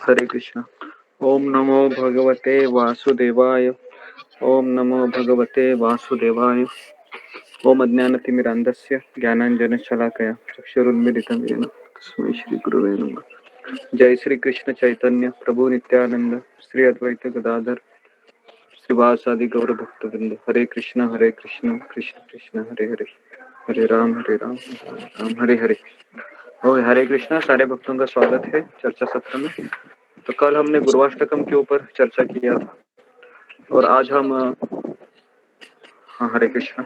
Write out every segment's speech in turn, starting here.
हरे कृष्ण। ओम नमो भगवते वासुदेवाय। ओम नमो भगवते वासुदेवाय। ओम अज्ञानतिमिरान्धस्य ज्ञानाञ्जनशलाकया चक्षुरुन्मीलितं येन तस्मै श्रीगुरुवे नमः। जय श्री कृष्ण चैतन्य प्रभु नित्यानंद श्री अद्वैत गदाधर श्रीवासादि गौर भक्तवृंद। हरे कृष्ण कृष्ण कृष्ण हरे हरे, हरे राम राम राम हरे हरे। और हरे कृष्णा, सारे भक्तों का स्वागत है चर्चा सत्र में। तो कल हमने गुरुवाष्टकम के ऊपर चर्चा किया था और आज हम हरे कृष्णा,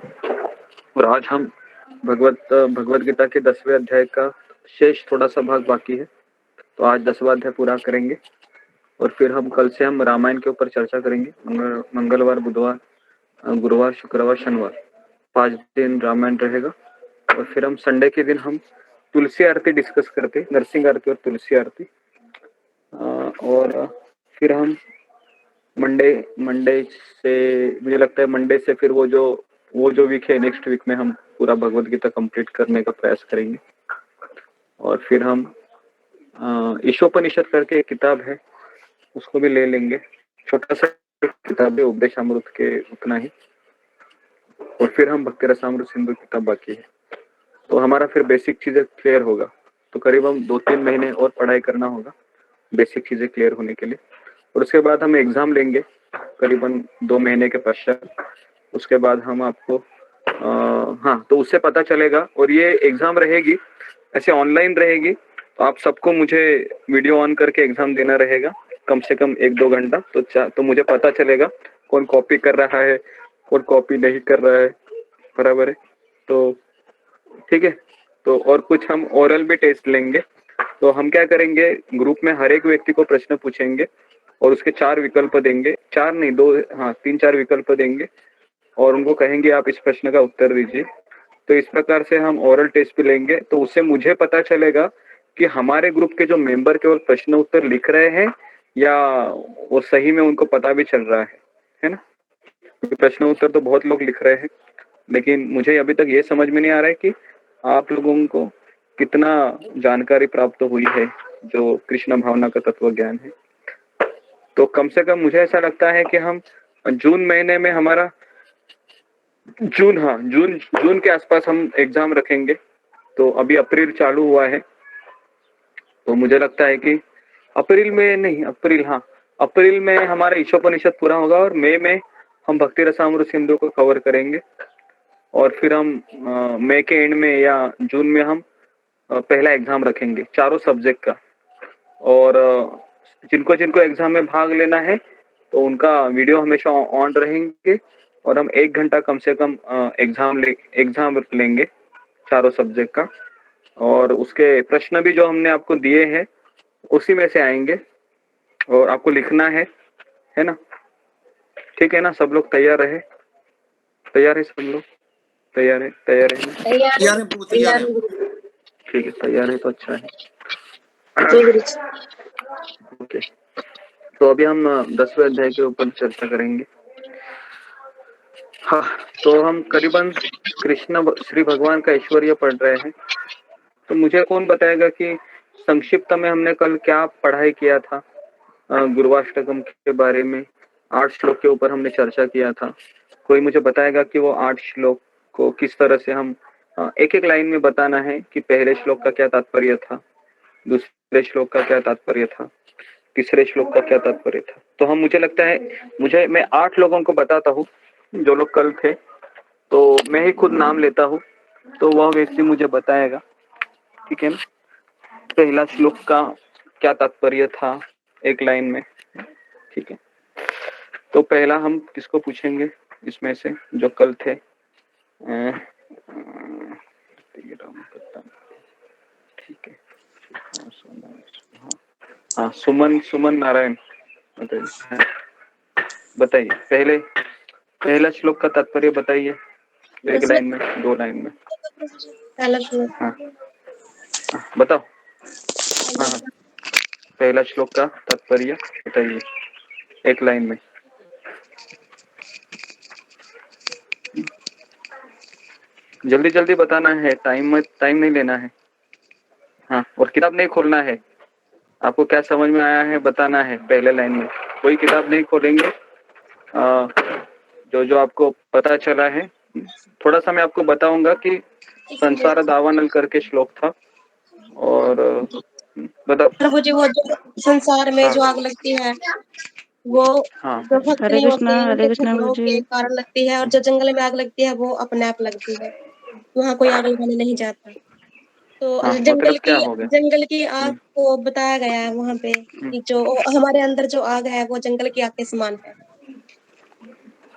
और आज हम भगवत गीता के 10वें अध्याय का शेष थोड़ा सा भाग बाकी है, तो आज 10वां अध्याय पूरा करेंगे और फिर हम कल से हम रामायण के ऊपर चर्चा करेंगे। मंगलवार, बुधवार, गुरुवार, शुक्रवार, शनिवार 5 दिन रामायण रहेगा। और फिर हम संडे के दिन हम तुलसी आरती डिस्कस करते, नरसिंह आरती और तुलसी आरती। और फिर हम मंडे से, मुझे लगता है मंडे से फिर वो जो वीक है, नेक्स्ट वीक में हम पूरा भगवत गीता कंप्लीट करने का प्रयास करेंगे। और फिर हम ईशोपनिषद करके एक किताब है, उसको भी ले लेंगे। छोटा सा किताब है, उपदेशामृत के उतना ही। और फिर हम भक्ति रसामृत सिंधु किताब बाकी है, तो हमारा फिर बेसिक चीजें क्लियर होगा। तो करीब हम 2-3 महीने और पढ़ाई करना होगा बेसिक चीजें क्लियर होने के लिए। और उसके बाद हम एग्जाम लेंगे करीबन 2 महीने के पश्चात। उसके बाद हम आपको हाँ, तो उससे पता चलेगा। और ये एग्जाम रहेगी ऐसे ऑनलाइन रहेगी, तो आप सबको मुझे वीडियो ऑन करके एग्जाम देना रहेगा कम से कम 1-2 घंटा। तो मुझे पता चलेगा कौन कॉपी कर रहा है, कौन कॉपी नहीं कर रहा है। बराबर है? तो ठीक है। तो और कुछ हम ओरल भी टेस्ट लेंगे। तो हम क्या करेंगे, ग्रुप में हर एक व्यक्ति को प्रश्न पूछेंगे और उसके 4 विकल्प देंगे, 4 नहीं 2, हाँ 3-4 विकल्प देंगे और उनको कहेंगे आप इस प्रश्न का उत्तर दीजिए। तो इस प्रकार से हम ओरल टेस्ट भी लेंगे, तो उससे मुझे पता चलेगा कि हमारे ग्रुप के जो मेंबर केवल प्रश्न उत्तर लिख रहे हैं या वो सही में उनको पता भी चल रहा है ना। क्योंकि प्रश्न उत्तर तो बहुत लोग लिख रहे हैं, लेकिन मुझे अभी तक ये समझ में नहीं आ रहा है कि आप लोगों को कितना जानकारी प्राप्त हुई है जो कृष्ण भावना का तत्व ज्ञान है। तो कम से कम मुझे ऐसा लगता है कि हम जून महीने में हमारा जून के आसपास हम एग्जाम रखेंगे। तो अभी अप्रैल चालू हुआ है, तो मुझे लगता है कि अप्रैल में हमारा ईशोपनिषद पूरा होगा और मई में हम भक्ति रसामृत सिंधु को कवर करेंगे। और फिर हम मई के एंड में या जून में हम पहला एग्जाम रखेंगे चारों सब्जेक्ट का। और जिनको एग्जाम में भाग लेना है तो उनका वीडियो हमेशा ऑन रहेंगे और हम 1 घंटा कम से कम एग्जाम लेंगे चारों सब्जेक्ट का। और उसके प्रश्न भी जो हमने आपको दिए हैं उसी में से आएंगे और आपको लिखना है ना। ठीक है ना, सब लोग तैयार है? तैयार है सब लोग? तैयार है ठीक है, तैयार है तो अच्छा है। ओके, तो अभी हम 10वें अध्याय के ऊपर चर्चा करेंगे। हाँ, तो हम करीबन श्री भगवान का ऐश्वर्य पढ़ रहे हैं। तो मुझे कौन बताएगा कि संक्षिप्त में हमने कल क्या पढ़ाई किया था गुरुवाष्टकम के बारे में। 8 श्लोक के ऊपर हमने चर्चा किया था। कोई मुझे बताएगा कि वो 8 श्लोक को किस तरह से हम एक एक लाइन में बताना है कि पहले श्लोक का क्या तात्पर्य था, दूसरे श्लोक का क्या तात्पर्य था, तीसरे श्लोक का क्या तात्पर्य था। तो हम, मुझे लगता है मैं 8 लोगों को बताता हूँ जो लोग कल थे, तो मैं ही खुद नाम लेता हूँ, तो वह व्यक्ति मुझे बताएगा। ठीक है ना, पहला श्लोक का क्या तात्पर्य था एक लाइन में। ठीक है, तो पहला हम किसको पूछेंगे इसमें से जो कल थे? ठीक है, हाँ सुमन नारायण बताइए। पहला श्लोक का तात्पर्य बताइए, 1 लाइन में, 2 लाइन में। हाँ बताओ। हाँ, पहला श्लोक का तात्पर्य बताइए 1 लाइन में। जल्दी जल्दी बताना है, टाइम नहीं लेना है। हाँ, और किताब नहीं खोलना है। आपको क्या समझ में आया है बताना है पहले लाइन में। कोई किताब नहीं खोलेंगे, जो जो आपको पता चला है थोड़ा सा मैं आपको बताऊंगा कि संसार दावानल करके श्लोक था। और बताओ प्रभु जी, वो जो संसार में जो आग लगती है वो हाँ जो भक्त हरे नहीं होते उनके कृष्णा गुरु कर्मों जी। के कारण लगती है, और जो जंगल में आग लगती है वो अपने आप लगती है, वहाँ कोई आग लगाने नहीं जाता। तो हाँ मतलब क्या हो गया? जंगल की आग को बताया गया है वहाँ पे कि जो हमारे अंदर जो आग है वो जंगल की आग के समान है।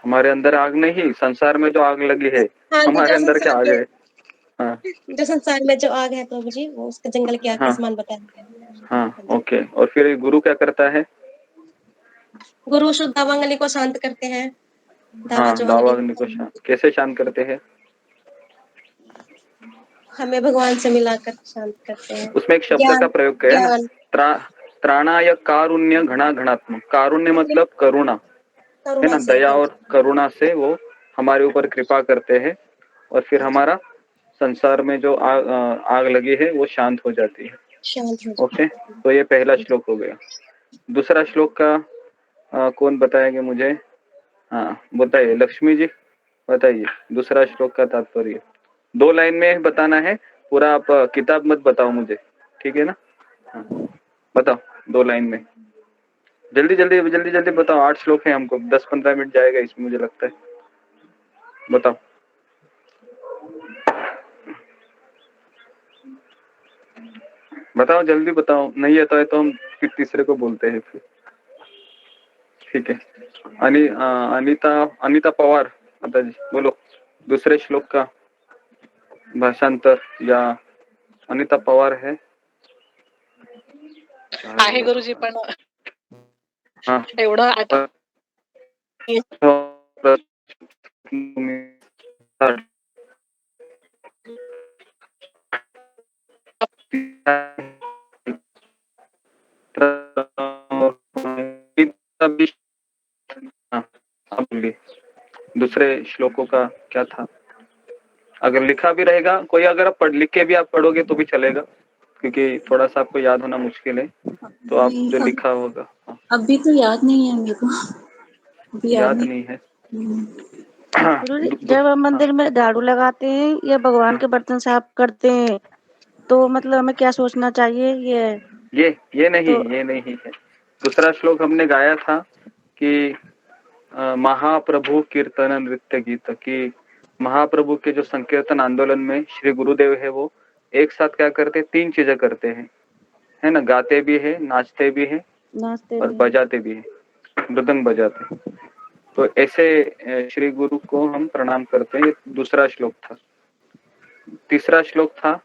हमारे अंदर आग नहीं, संसार में जो आग लगी है हाँ जी, हमारे अंदर क्या आग है? हाँ जो संसार में जो आग है प्रभु जी वो उसके जंगल की आग के हाँ समान बताया गया है। हाँ ओके। और फिर गुरु क्या करता है? गुरु शुद्ध दावांगली को शांत करते हैं। दावा हाँ जो अग्नि दावाग्नि को शांत कैसे शांत करते हैं? हमें भगवान से मिलाकर शांत करते हैं। उसमें एक शब्द का ज्ञान प्रयोग किया है ना, ज्ञान त्राणाय कारुण्य घना घनात्मक। कारुण्य मतलब करुणा है करुणा ना, से, दया हाँ और करुणा से वो हमारे ऊपर कृपा करते हैं और फिर हमारा संसार में जो आग लगी है वो शांत हो जाती है। शांत हो ओके, जाए। तो ये पहला श्लोक हो गया। दूसरा श्लोक का कौन बताएंगे मुझे? हाँ बताइए लक्ष्मी जी, बताइए दूसरा श्लोक का तात्पर्य। 2 लाइन में बताना है पूरा, आप किताब मत बताओ मुझे, ठीक है ना? हाँ, बताओ 2 लाइन में, जल्दी जल्दी जल्दी जल्दी बताओ। 8 श्लोक है, हमको 10-15 मिनट जाएगा इसमें मुझे लगता है। बताओ बताओ जल्दी बताओ, नहीं आता है तो हम फिर तीसरे को बोलते हैं फिर, ठीक है? अनीता पवार माता जी बोलो दूसरे श्लोक का भाषांतर, या अनीता पवार है? आहे गुरुजी, पण हाँ एवढं आता दूसरे श्लोकों का क्या था? अगर लिखा भी रहेगा कोई, अगर आप लिख के भी आप पढ़ोगे तो भी चलेगा, क्योंकि थोड़ा सा आपको याद होना मुश्किल है, तो आप जो लिखा होगा। अभी तो याद नहीं है मेरे को, अभी याद नहीं है। गुरु जी, जब हम मंदिर में झाड़ू लगाते हैं या भगवान के बर्तन साफ करते हैं तो मतलब हमें क्या सोचना चाहिए? ये नहीं है। दूसरा श्लोक हमने गाया था कि महाप्रभु कीर्तन नृत्य गीत, की महाप्रभु के जो संकीर्तन आंदोलन में श्री गुरुदेव है वो एक साथ क्या करते हैं? 3 चीजें करते हैं, है ना, गाते भी है, नाचते भी है और बजाते भी है, मृदंग बजाते। तो ऐसे श्री गुरु को हम प्रणाम करते हैं। ये दूसरा श्लोक था। तीसरा श्लोक था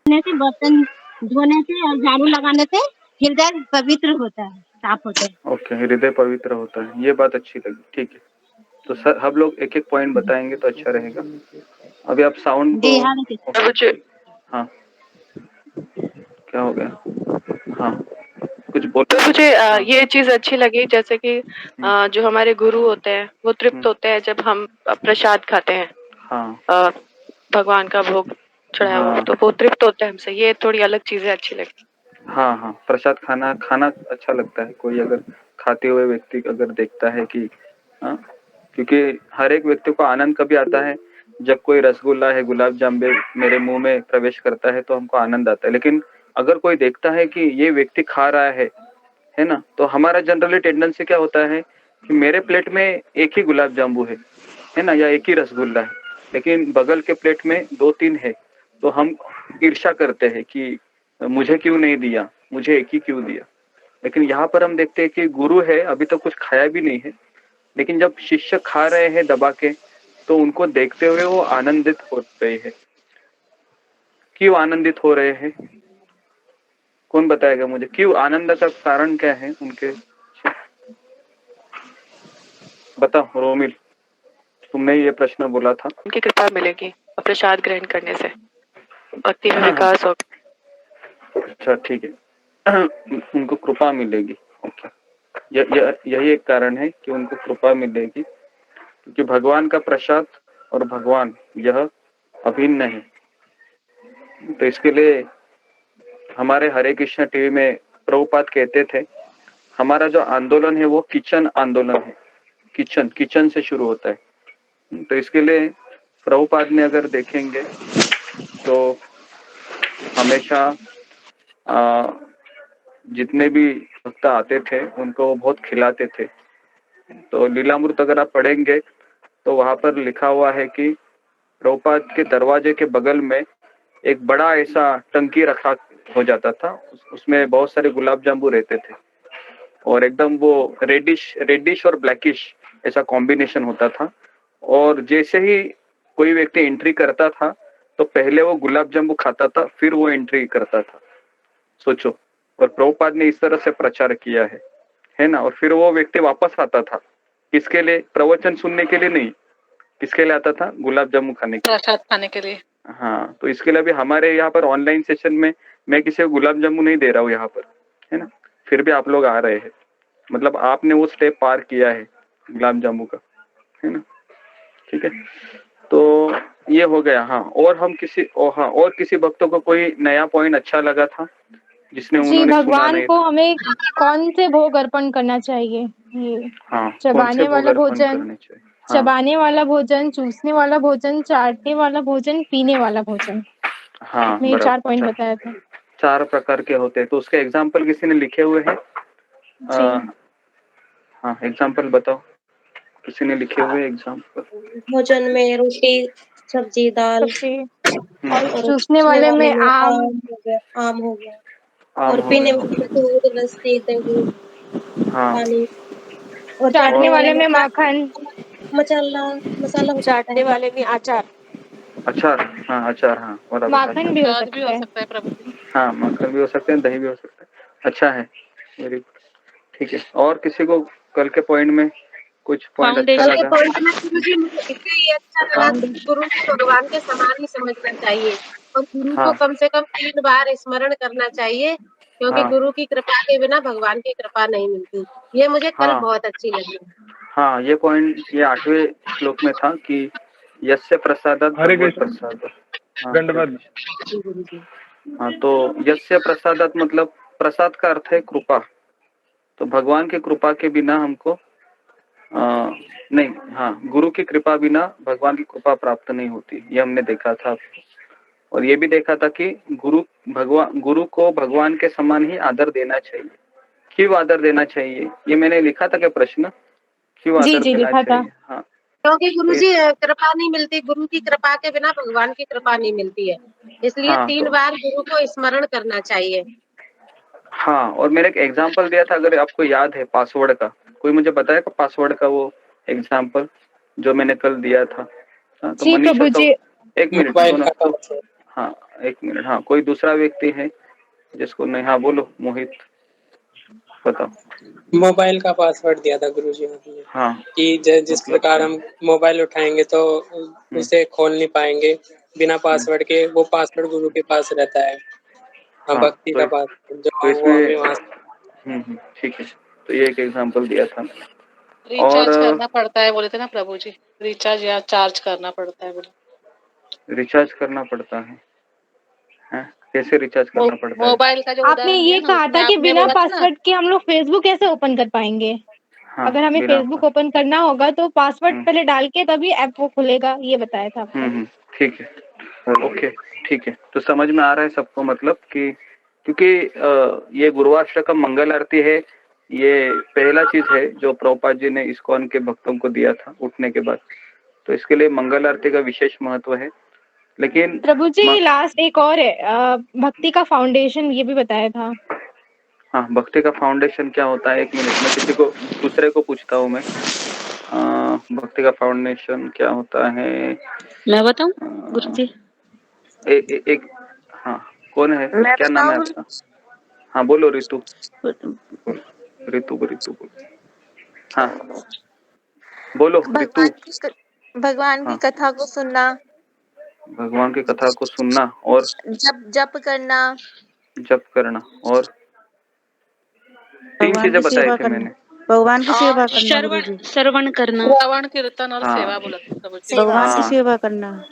से, बर्तन धोने से और झाड़ू लगाने से हृदय पवित्र होता है, साफ होता है। ओके, हृदय पवित्र होता है, ये बात अच्छी लगी, ठीक है। तो सर हम लोग एक एक पॉइंट बताएंगे तो अच्छा रहेगा। अभी आप साउंड को, जी हाँ, हाँ क्या हो गया? हाँ कुछ बोल। तो मुझे ये चीज अच्छी लगी, जैसे कि जो हमारे गुरु होते हैं वो तृप्त होते हैं जब हम प्रसाद खाते हैं। हाँ भगवान का भोग चढ़ाया हुआ, हाँ तो वो तृप्त होते हैं हमसे। ये थोड़ी अलग चीजें अच्छी लगी। हाँ प्रसाद खाना अच्छा लगता है। कोई अगर खाते हुए व्यक्ति अगर देखता है कि हाँ, क्योंकि हर एक व्यक्ति को आनंद कभी आता है जब कोई रसगुल्ला है, गुलाब जामुन मेरे मुंह में प्रवेश करता है तो हमको आनंद आता है। लेकिन अगर कोई देखता है कि ये व्यक्ति खा रहा है ना, तो हमारा जनरली टेंडेंसी क्या होता है कि मेरे प्लेट में एक ही गुलाब जामुन है ना, या एक ही रसगुल्ला है, लेकिन बगल के प्लेट में 2-3 है, तो हम ईर्ष्या करते हैं कि मुझे क्यों नहीं दिया, मुझे एक ही क्यों दिया। लेकिन यहाँ पर हम देखते हैं कि गुरु है, अभी तक कुछ खाया भी नहीं है, लेकिन जब शिष्य खा रहे हैं दबा के, तो उनको देखते हुए वो आनंदित हो रहे हैं। क्यों आनंदित हो रहे हैं? कौन बताएगा मुझे? क्यों आनंद का कारण क्या है उनके? बताओ रोमिल। तुमने ये प्रश्न बोला था। उनकी कृपा मिलेगी और प्रसाद ग्रहण करने से भक्ति में विकास होगा। अच्छा ठीक है। उनको कृपा मिलेगी। ओके, यही एक कारण है कि उनको कृपा मिलेगी, क्योंकि भगवान का प्रसाद और भगवान यह अभिन्न है। तो इसके लिए हमारे हरे कृष्ण टीवी में प्रभुपाद कहते थे, हमारा जो आंदोलन है वो किचन आंदोलन है। किचन से शुरू होता है। तो इसके लिए प्रभुपाद ने अगर देखेंगे तो हमेशा जितने भी भक्त आते थे उनको वो बहुत खिलाते थे। तो लीलामृत अगर आप पढ़ेंगे तो वहां पर लिखा हुआ है कि प्रभुपाद के दरवाजे के बगल में एक बड़ा ऐसा टंकी रखा हो जाता था, उसमें बहुत सारे गुलाब जामुन रहते थे और एकदम वो रेडिश और ब्लैकिश ऐसा कॉम्बिनेशन होता था। और जैसे ही कोई व्यक्ति एंट्री करता था तो पहले वो गुलाब जामुन खाता था, फिर वो एंट्री करता था। सोचो, और प्रभुपाद ने इस तरह से प्रचार किया है ना। और फिर वो व्यक्ति वापस आता था, किसके लिए? प्रवचन सुनने के लिए नहीं, किसके लिए आता था? गुलाब जामुन खाने के लिए, प्रसाद खाने के लिए। हाँ, तो इसके लिए भी हमारे यहाँ पर ऑनलाइन सेशन में मैं किसी को गुलाब जामुन नहीं दे रहा हूँ यहाँ पर, है ना। फिर भी आप लोग आ रहे हैं, मतलब आपने वो स्टेप पार किया है गुलाब जामुन का, है ना। ठीक है, तो ये हो गया। हाँ, और हम और किसी भक्तों को कोई नया पॉइंट अच्छा लगा था जिसने जी, उन्होंने सुना भगवान नहीं को था? हमें कौन से भोग अर्पण करना चाहिए? ये हाँ, कौन से चबाने भोग वाला अर्पण भोजन, करने चाहिए? हाँ, चबाने वाला भोजन, चूसने वाला भोजन, चाटने वाला भोजन, पीने वाला भोजन। हाँ, आपने ये 4 पॉइंट बताया था। 4 प्रकार के होते हैं। तो उसके एग्जाम्पल किसी ने लिखे हुए हैं? जी। हाँ, एग्जाम्पल बताओ, किसी ने लिखे हुए एग्जाम्पल? भोजन में रोटी, सब्जी, दाल, सब्जी और और चूसने चूसने वाले वाले में में आम। आम हो गया, आम और हो पीने गया। वाले में दूध, लस्सी, दही, हाँ, पानी, और चाटने चाटने वाले वाले में में माखन। मसाला हो सकता चाटने है। वाले में अचार। अचार। हाँ, अचार, हाँ बराबर। माखन भी हो प्रसाद भी सकता हो है। सकता है प्रभु जी। हाँ, माखन भी हो सकते हैं, दही भी हो सकता है। अच्छा है, वेरी गुड। ठीक है, और किसी को कल के पॉइंट में कुछ पॉइंट अच्छा कल के लगा? पॉइंट में गुरुजी मुझे इसलिए ये अच्छा लगा कि गुरु को भगवान के समान ही समझना चाहिए और गुरु को हाँ, कम से कम 3 बार स्मरण करना चाहिए, क्योंकि हाँ, गुरु की कृपा के बिना भगवान की कृपा नहीं मिलती। ये मुझे कल हाँ, बहुत अच्छी लगी। हाँ, ये पॉइंट ये 8वें श्लोक में था कि यस्य प्रसादात भगवत प्रसाद। हाँ, दंडवत। जी गुरुजी। हाँ, तो यस्य प्रसादात मतलब प्रसाद का अर्थ है कृपा। तो भगवान की कृपा के बिना हमको नहीं, हाँ, गुरु की कृपा बिना भगवान की कृपा प्राप्त नहीं होती, ये हमने देखा था। और ये भी देखा था कि गुरु को भगवान के समान ही आदर देना चाहिए। क्यों आदर देना चाहिए, ये मैंने लिखा था क्या प्रश्न? क्यों जी, आदर जी, देना लिखा था। चाहिए? हाँ, क्योंकि तो गुरुजी कृपा नहीं मिलती, गुरु की कृपा के बिना भगवान की कृपा नहीं मिलती है, इसलिए हाँ, 3 बार गुरु को स्मरण करना चाहिए। हाँ, और मैंने एक एग्जाम्पल दिया था, अगर आपको याद है, पासवर्ड का। कोई मुझे बताएगा पासवर्ड का वो एग्जाम्पल जो मैंने कल दिया था? हाँ, तो जी मनीषा प्रभु तो जी। एक मिनट मोबाइल सुनो का तो। पासवर्ड। हाँ, एक मिनट। हाँ, कोई दूसरा व्यक्ति है जिसको नहीं? हाँ, बोलो मोहित, बताओ। मोबाइल का पासवर्ड दिया था गुरुजी ने हाँ, कि जिस मतलब प्रकार क्या? हम मोबाइल उठाएंगे तो उसे खोल नहीं पाएंगे बिना पासवर्ड के, वो पासवर्ड गुरु के पास रहता है। हाँ, हाँ, भक्ति का पासवर्ड तो जो वो इसमें हमें वहाँ ठीक है। तो ये एक एग्जाम्पल दिया था मैंने। रिचार्ज करना पड़ता है बोले थे ना प्रभु जी, रिचार्ज या चार्ज करना पड़ता है बोले। रिचार्ज करना पड़ता है? हैं? कैसे रिचार्ज करना पड़ता है? मोबाइल का जो आपने उदाहरण दिया ये ना, कहा उसमें था कि आपने बिना बोला था ना। पासवर्ड के हम लोग फेसबुक कैसे ओपन कर पाएंगे? हाँ, अगर हमें बिना फेसबुक ओपन करना होगा तो पासवर्ड पहले डाल के तभी ऐप वो खुलेगा, ये बताया था आपने। ठीक है, ओके, ठीक है। तो समझ में आ रहा है सबको, मतलब कि क्योंकि ये गुरुवाष्टकम मंगल आरती है, ये पहला चीज है जो प्रभुपाद जी ने इस्कॉन के भक्तों को दिया था उठने के बाद। तो इसके लिए मंगल आरती का विशेष महत्व है। लेकिन प्रभु जी लास्ट एक और है, भक्ति का फाउंडेशन, ये भी बताया था। हाँ, भक्ति का फाउंडेशन क्या होता है? एक मिनट में किसी को दूसरे को पूछता हूँ मैं। भक्ति का फाउंडेशन क्या होता है? मैं बताऊं गुरु जी? एक हाँ, कौन है? क्या नाम है आपका? हाँ, बोलो रितु। रितु बोलो। हाँ, बोलो रितु। भगवान की भगवान की हाँ, कथा को सुनना, भगवान की कथा को सुनना और जप करना, जप करना और 3 भगवान चीजें की बताई सेवा थी करना, मैंने। भगवान की सेवा और करना गुरुजी, श्रवण करना। श्रवण कीर्तन और हाँ, सेवा बोला था सब उसी। सेवा भगवान की हाँ, सेवा करना,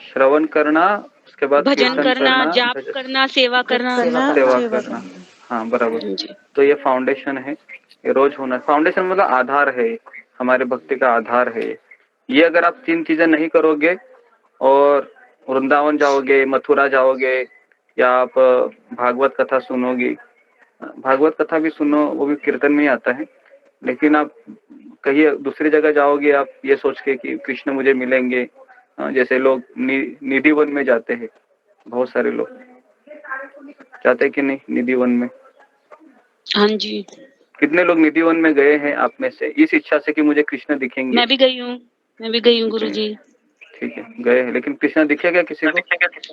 श्रवण करना, उसके बाद भजन कीर्तन करना, करना, जाप करना, सेवा जप करना। करना, सेवा सेवा करना। करना। हाँ, बराबर। जी। तो ये फाउंडेशन है, ये रोज होना। फाउंडेशन मतलब आधार है, हमारे भक्ति का आधार है ये। अगर आप 3 चीजें नहीं करोगे और वृंदावन जाओगे, मथुरा जाओगे, या आप भागवत कथा सुनोगी, भागवत कथा भी सुनो, वो भी कीर्तन में ही आता है, लेकिन आप कहीं दूसरी जगह जाओगे आप ये सोच के कि कृष्ण मुझे मिलेंगे, जैसे लोग निधि वन में जाते हैं, बहुत सारे लोग जाते हैं कि नहीं निधि वन में? हाँ जी, कितने लोग निधि वन में गए हैं आप में से, इस इच्छा से कि मुझे कृष्ण दिखेंगे? मैं भी गई हूँ गुरुजी। ठीक है, गए हैं, लेकिन कृष्ण दिखे क्या किसी को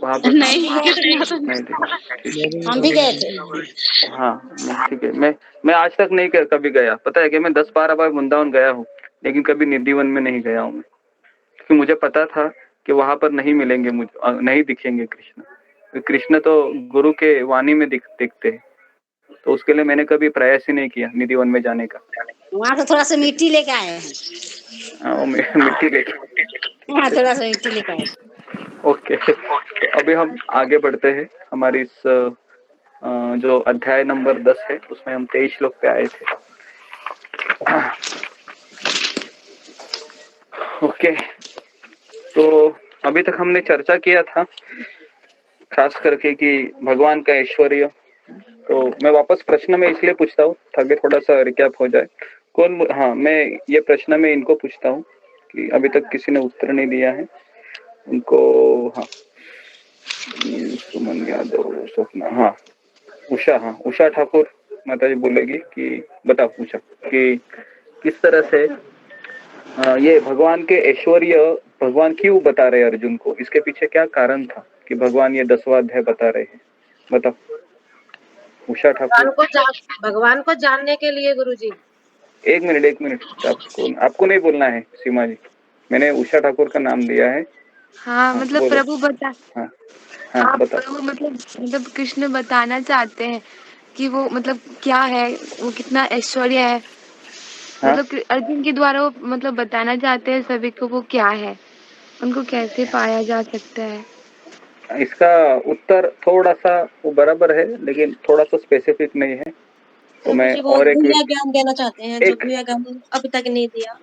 वहाँ पर? नहीं, कृष्णा तो नहीं दिखे। ठीक हम भी गए थे। है, हाँ, ठीक है। मैं आज तक नहीं कभी गया, पता है कि मैं 10-12 बार वृंदावन गया हूँ, लेकिन कभी निधि वन में नहीं गया हूँ मैं, क्योंकि मुझे पता था कि वहां पर नहीं मिलेंगे, मुझे नहीं दिखेंगे कृष्ण। कृष्ण तो गुरु के वाणी में दिखते हैं, तो उसके लिए मैंने कभी प्रयास ही नहीं किया निधि वन में जाने का। वहाँ से थोड़ा सा मिट्टी लेके आए हैं। वो मिट्टी लेके। वहाँ थोड़ा सा मिट्टी लेके आए। ओके, तो अभी हम आगे बढ़ते हैं। हमारी इस जो अध्याय नंबर 10 है, उसमें हम 23 श्लोक पे आए थे। ओके, तो अभी तक हमने चर्चा किया था खास करके कि भगवान का ऐश्वर्य। तो मैं वापस प्रश्न में इसलिए पूछता हूँ ताकि थोड़ा सा रिकैप हो जाए। हाँ, मैं ये प्रश्न में इनको पूछता हूँ कि अभी तक किसी ने उत्तर नहीं दिया है उनको। हाँ, सुमन यादव, स्वप्ना, हाँ, उषा ठाकुर माता जी बोलेगी कि बताओ उषा कि किस तरह से ये भगवान के ऐश्वर्य भगवान क्यों बता रहे अर्जुन को, इसके पीछे क्या कारण था कि भगवान ये 10वां अध्याय बता रहे हैं? बताओ उषा ठाकुर। भगवान को जानने के लिए गुरुजी। एक मिनट, आपको नहीं बोलना है सीमा जी, मैंने उषा ठाकुर का नाम दिया है। हाँ, मतलब बोलो। प्रभु बता हाँ, आप बताओ। प्रभु मतलब कृष्ण बताना चाहते हैं कि वो मतलब क्या है, वो कितना ऐश्वर्य है। हाँ, मतलब अर्जुन के द्वारा वो मतलब बताना चाहते हैं सभी को वो क्या है, उनको कैसे पाया जा सकता है। इसका उत्तर थोड़ा सा वो बराबर है, लेकिन थोड़ा सा स्पेसिफिक नहीं है। तो मैं गुरुजी वो और गुह्य ज्ञान देना चाहते हैं, जो गुह्य ज्ञान अभी तक नहीं दिया।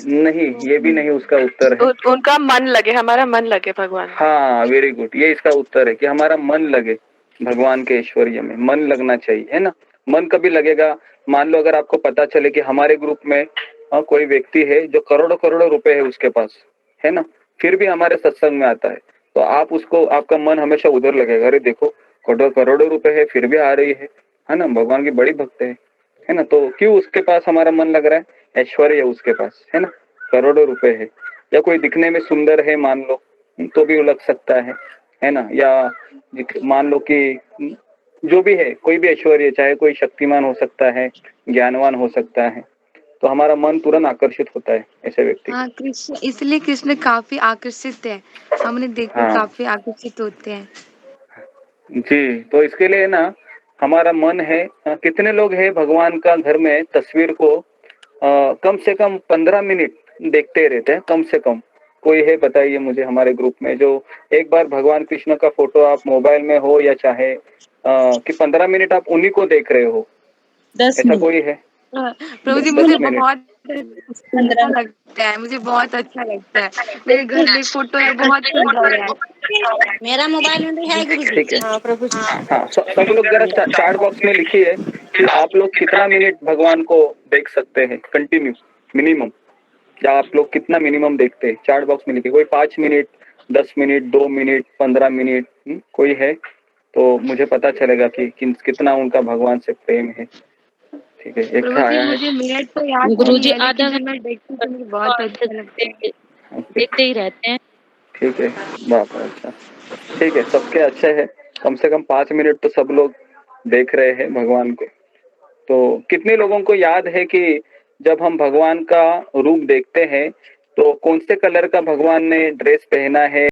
नहीं, ये भी नहीं उसका उत्तर है। उनका मन लगे, हमारा मन लगे भगवान। हाँ, वेरी गुड, ये इसका उत्तर है कि हमारा मन लगे भगवान के ऐश्वर्य में, मन लगना चाहिए, है ना। मन कभी लगेगा, मान लो अगर आपको पता चले कि हमारे ग्रुप में कोई व्यक्ति है जो करोड़ों करोड़ों रुपए है उसके पास, है ना, फिर भी हमारे सत्संग में आता है, तो आप उसको, आपका मन हमेशा उधर लगेगा, अरे देखो करोड़ों रुपए है फिर भी आ रही है ना, भगवान की बड़ी भक्त है ना। तो क्यों उसके पास हमारा मन लग रहा है? ऐश्वर्य है उसके पास, है ना, करोड़ों रुपए है। या कोई दिखने में सुंदर है मान लो, तो भी वो लग सकता है ना। या मान लो कि जो भी है, कोई भी ऐश्वर्य, चाहे कोई शक्तिमान हो सकता है, ज्ञानवान हो सकता है, तो हमारा मन तुरंत आकर्षित होता है ऐसे व्यक्ति। हाँ, कृष्ण इसलिए कृष्ण काफी आकर्षित है, हमने देखा हाँ काफी आकर्षित होते हैं। जी, तो इसके लिए ना हमारा मन है। कितने लोग हैं भगवान का घर में तस्वीर को कम से कम 15 मिनट देखते रहते हैं, कम से कम? कोई है बताइए मुझे हमारे ग्रुप में जो एक बार भगवान कृष्ण का फोटो आप मोबाइल में हो या चाहे कि 15 मिनट आप उन्हीं को देख रहे हो, 10 ऐसा मिनट कोई है? प्रभु जी 10 मुझे मिनट। बहुत अच्छा लगता है, मुझे बहुत अच्छा लगता है। मेरे घर में फोटो है, बहुत सुंदर है। मेरा मोबाइल में भी है गुरुजी। ठीक है, हाँ प्रभु जी। हाँ, सब लोग जरा चार्ट बॉक्स में लिखिए कि आप लोग कितना मिनट भगवान को देख सकते हैं कंटिन्यू, मिनिमम, या आप लोग कितना मिनिमम देखते हैं, चार्ट बॉक्स में लिखिए। कोई 5 मिनट, 10 मिनट, 2 मिनट, 15 मिनट, कोई है तो मुझे पता चलेगा कि कितना उनका भगवान से प्रेम है। ठीक है, एक प्रभु जी आया है। मुझे मिनट तो याद नहीं गुरुजी है, आधा लेकिन जब मैं देखती हूँ तो मुझे बहुत अच्छा लगता है। देखते ही रहते हैं। ठीक है, बाप रे, अच्छा, ठीक है, सबके अच्छे है। कम से कम 5 मिनट तो सब लोग देख रहे हैं भगवान को। तो कितने लोगों को याद है कि जब हम भगवान का रूप देखते हैं तो कौन से कलर का भगवान ने ड्रेस पहना है?